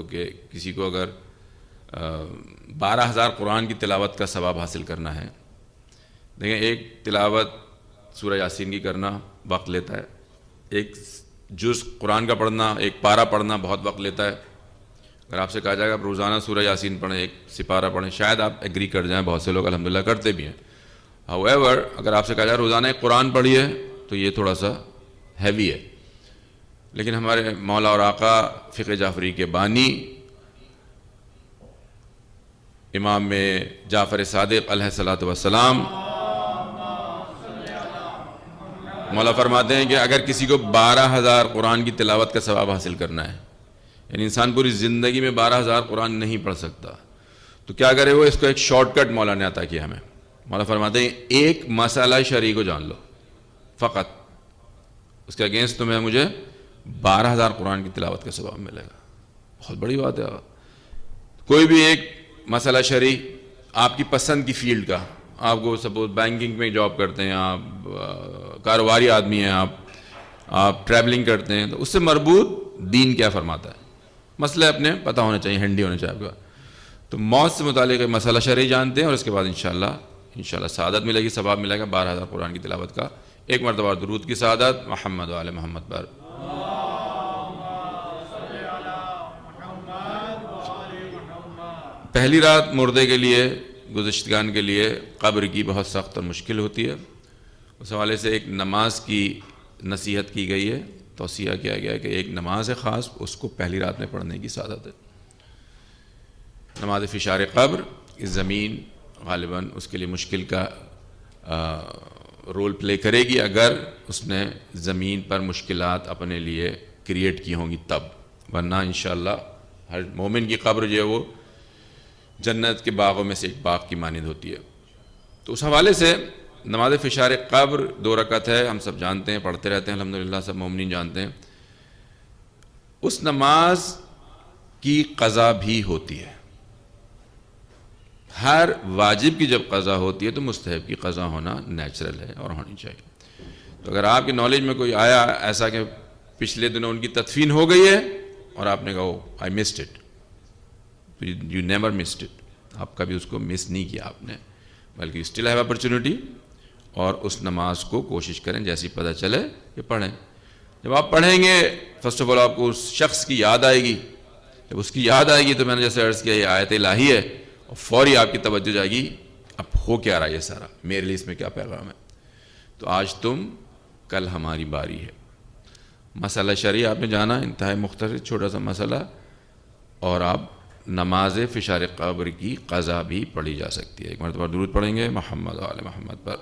کہ کسی کو اگر 12,000 قرآن کی تلاوت کا ثواب حاصل کرنا ہے، دیکھیں ایک تلاوت سورہ یاسین کی کرنا وقت لیتا ہے، ایک جز قرآن کا پڑھنا، ایک پارہ پڑھنا بہت وقت لیتا ہے۔ اگر آپ سے کہا جائے گا آپ روزانہ سورہ یاسین پڑھیں، ایک سپارہ پڑھیں، شاید آپ ایگری کر جائیں، بہت سے لوگ الحمدللہ کرتے بھی ہیں۔ however اگر آپ سے کہا جائے روزانہ ایک قرآن پڑھیے تو یہ تھوڑا سا ہیوی ہے، لیکن ہمارے مولا اور آقا فقہ جعفری کے بانی امام جعفر صادق علیہ الصلوۃ والسلام مولا فرماتے ہیں کہ اگر کسی کو 12,000 قرآن کی تلاوت کا ثواب حاصل کرنا ہے، یعنی انسان پوری زندگی میں 12,000 قرآن نہیں پڑھ سکتا، تو کیا کرے وہ؟ اس کو ایک شارٹ کٹ مولا نے عطا کیا ہمیں۔ مولا فرماتے ہیں ایک مسئلہ شرعی کو جان لو فقط، اس کے اگینسٹ تمہیں مجھے 12,000 قرآن کی تلاوت کا ثواب ملے گا۔ بہت بڑی بات ہے۔ کوئی بھی ایک مسئلہ شرعی آپ کی پسند کی فیلڈ کا، آپ کو سپوز بینکنگ میں جاب کرتے ہیں، آپ کاروباری آدمی ہیں، آپ ٹریولنگ کرتے ہیں، تو اس سے مربوط دین کیا فرماتا ہے، مسئلے اپنے پتہ ہونے چاہیے، ہینڈی ہونے چاہیے آپ کا۔ تو موت سے متعلق ایک مسئلہ شرعی جانتے ہیں، اور اس کے بعد انشاءاللہ سعادت ملے گی، ثواب ملے گا 12,000 قرآن کی تلاوت کا۔ ایک مرتبہ درود کی سعادت محمد و آل محمد پر۔ پہلی رات مردے کے لیے، گزشتگان کے لیے قبر کی بہت سخت اور مشکل ہوتی ہے، اس حوالے سے ایک نماز کی نصیحت کی گئی ہے، توصیہ کیا گیا ہے کہ ایک نماز ہے خاص، اس کو پہلی رات میں پڑھنے کی سعادت ہے۔ نماز فشار قبر، اس زمین غالباً اس کے لیے مشکل کا رول پلے کرے گی اگر اس نے زمین پر مشکلات اپنے لیے کریٹ کی ہوں گی تب، ورنہ انشاءاللہ ہر مومن کی قبر جو ہے وہ جنت کے باغوں میں سے ایک باغ کی مانند ہوتی ہے۔ تو اس حوالے سے نماز فشار قبر 2 رکعت ہے، ہم سب جانتے ہیں، پڑھتے رہتے ہیں الحمدللہ، سب مومنین جانتے ہیں۔ اس نماز کی قضا بھی ہوتی ہے۔ ہر واجب کی جب قضا ہوتی ہے تو مستحب کی قضا ہونا نیچرل ہے اور ہونی چاہیے۔ تو اگر آپ کی نالج میں کوئی آیا ایسا کہ پچھلے دنوں ان کی تدفین ہو گئی ہے اور آپ نے کہا I missed it, you never missed it, آپ کبھی اس کو مس نہیں کیا آپ نے، بلکہ اسٹل ہیو اپرچونٹی، اور اس نماز کو کوشش کریں جیسی پتہ چلے کہ پڑھیں۔ جب آپ پڑھیں گے فرسٹ آف آل آپ کو اس شخص کی یاد آئے گی، جب اس کی یاد آئے گی تو میں نے جیسے عرض کیا یہ آیت الہی ہے، اور فوری آپ کی توجہ جائے گی اب ہو کیا رہا ہے، یہ سارا میرے لیے اس میں کیا پیغام ہے۔ تو آج تم، کل ہماری باری ہے۔ مسئلہ شرعی آپ نے جانا، انتہائی مختصر چھوٹا سا مسئلہ، اور آپ نماز فشار قبر کی قضا بھی پڑھی جا سکتی ہے۔ ایک مرتبہ درود پڑھیں گے محمد و آل محمد پر۔